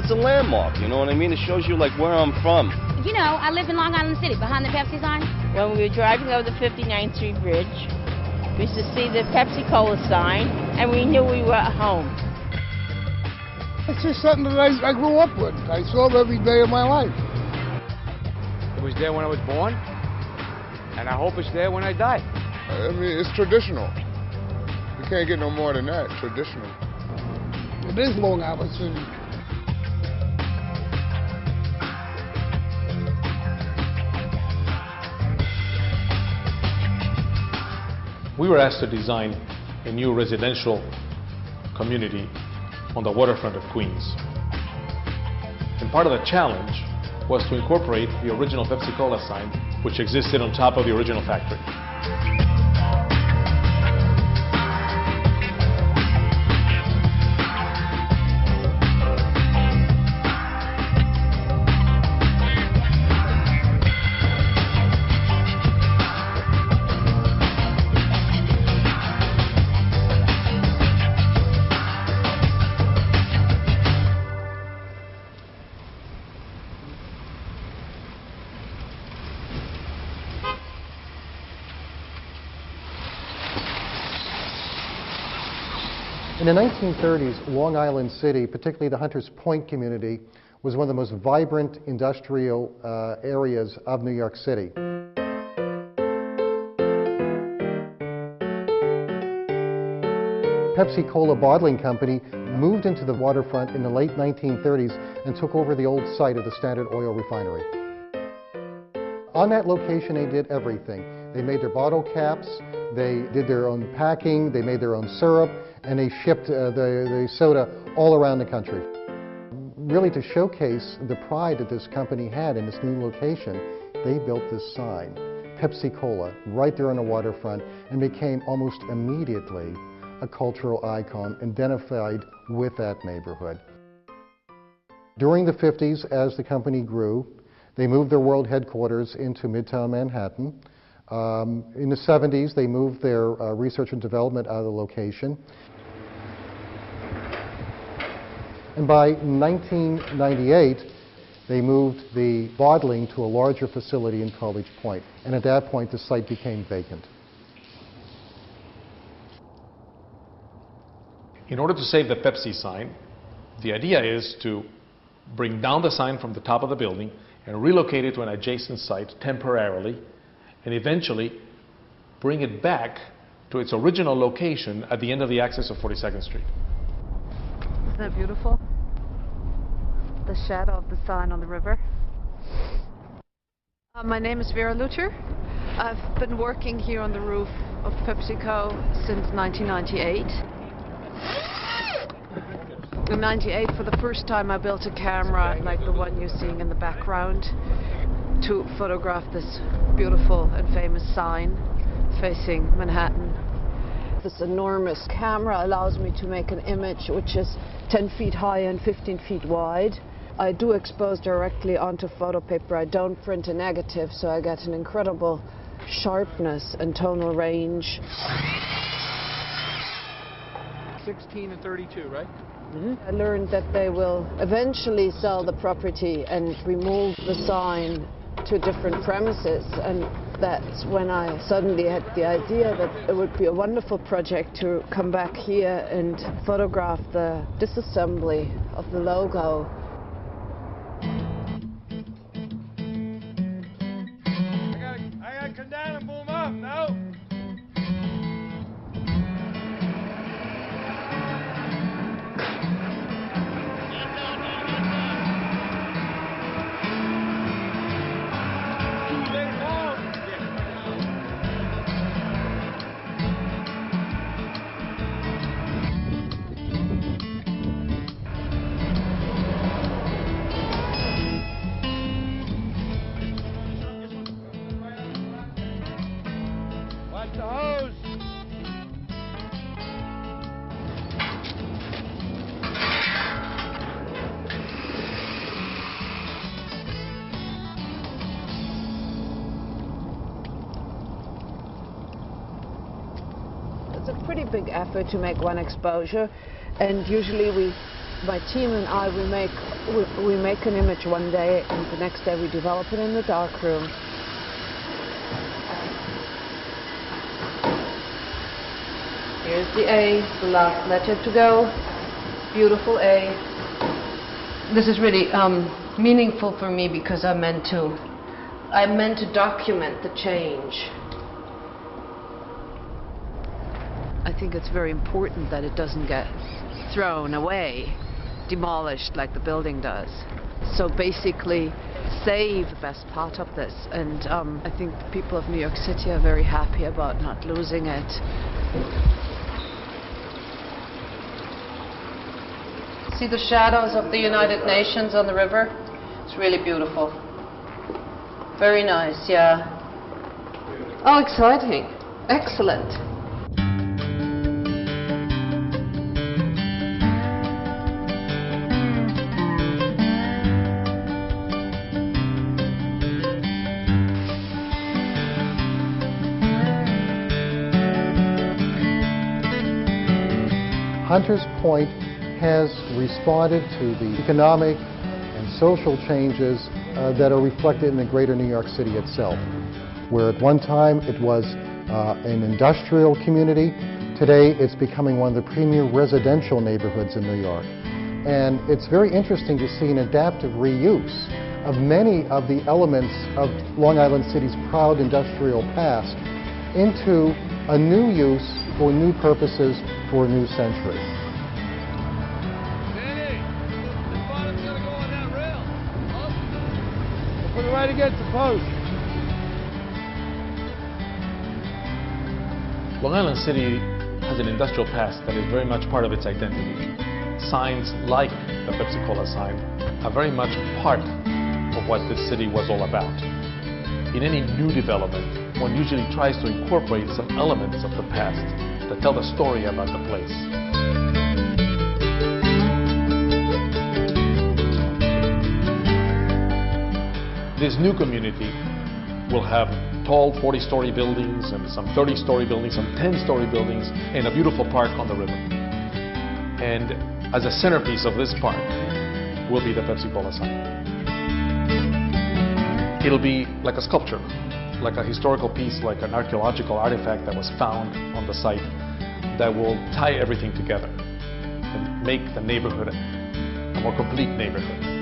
it's a landmark, you know what I mean? It shows you like where I'm from. You know, I live in Long Island City, behind the Pepsi Sign. When we were driving over the 59th Street Bridge, we used to see the Pepsi Cola sign, and we knew we were at home. It's just something that I grew up with. I saw it every day of my life. It was there when I was born, and I hope it's there when I die. I mean, it's traditional. You can't get no more than that, traditional. It is Long Island City. We were asked to design a new residential community on the waterfront of Queens. And part of the challenge was to incorporate the original Pepsi Cola sign, which existed on top of the original factory. In the 1930s, Long Island City, particularly the Hunters Point community, was one of the most vibrant industrial areas of New York City. Pepsi Cola Bottling Company moved into the waterfront in the late 1930s and took over the old site of the Standard Oil refinery. On that location, they did everything. They made their bottle caps, they did their own packing, they made their own syrup, and they shipped the soda all around the country. Really, to showcase the pride that this company had in this new location, they built this sign, Pepsi Cola, right there on the waterfront, and became almost immediately a cultural icon identified with that neighborhood. During the 50s, as the company grew, they moved their world headquarters into Midtown Manhattan. In the 70s, they moved their research and development out of the location. And by 1998, they moved the bottling to a larger facility in College Point. And at that point, the site became vacant. In order to save the Pepsi sign, the idea is to bring down the sign from the top of the building and relocate it to an adjacent site temporarily, and eventually bring it back to its original location at the end of the access of 42nd Street. Isn't that beautiful? The shadow of the sign on the river. My name is Vera Luther. I've been working here on the roof of PepsiCo since 1998. In 98, for the first time, I built a camera like the one you're seeing in the background to photograph this beautiful and famous sign facing Manhattan. This enormous camera allows me to make an image which is 10 feet high and 15 feet wide. I do expose directly onto photo paper. I don't print a negative, so I get an incredible sharpness and tonal range. 16 and 32, right? I learned that they will eventually sell the property and remove the sign to different premises, and that's when I suddenly had the idea that it would be a wonderful project to come back here and photograph the disassembly of the logo. I gotta come down and boom up, no? It's a pretty big effort to make one exposure, and usually we My team and I, we make an image one day, and the next day we develop it in the darkroom. Here's the A, the last letter to go. Beautiful A. This is really meaningful for me because I meant to document the change. I think it's very important that it doesn't get thrown away, demolished like the building does. So basically save the best part of this, and I think the people of New York City are very happy about not losing it. See the shadows of the United Nations on the river? It's really beautiful. Very nice, yeah. Oh, exciting. Excellent. Hunters Point has responded to the economic and social changes that are reflected in the greater New York City itself. Where at one time it was an industrial community, today it's becoming one of the premier residential neighborhoods in New York. And it's very interesting to see an adaptive reuse of many of the elements of Long Island City's proud industrial past into a new use for new purposes for a new century. Put it right against the post. Long Island City has an industrial past that is very much part of its identity. Signs like the Pepsi Cola sign are very much part of what this city was all about. In any new development, one usually tries to incorporate some elements of the past that tell the story about the place. This new community will have tall 40-story buildings and some 30-story buildings, some 10-story buildings, and a beautiful park on the river. And as a centerpiece of this park will be the Pepsi Cola sign. It'll be like a sculpture, like a historical piece, like an archaeological artifact that was found on the site that will tie everything together and make the neighborhood a more complete neighborhood.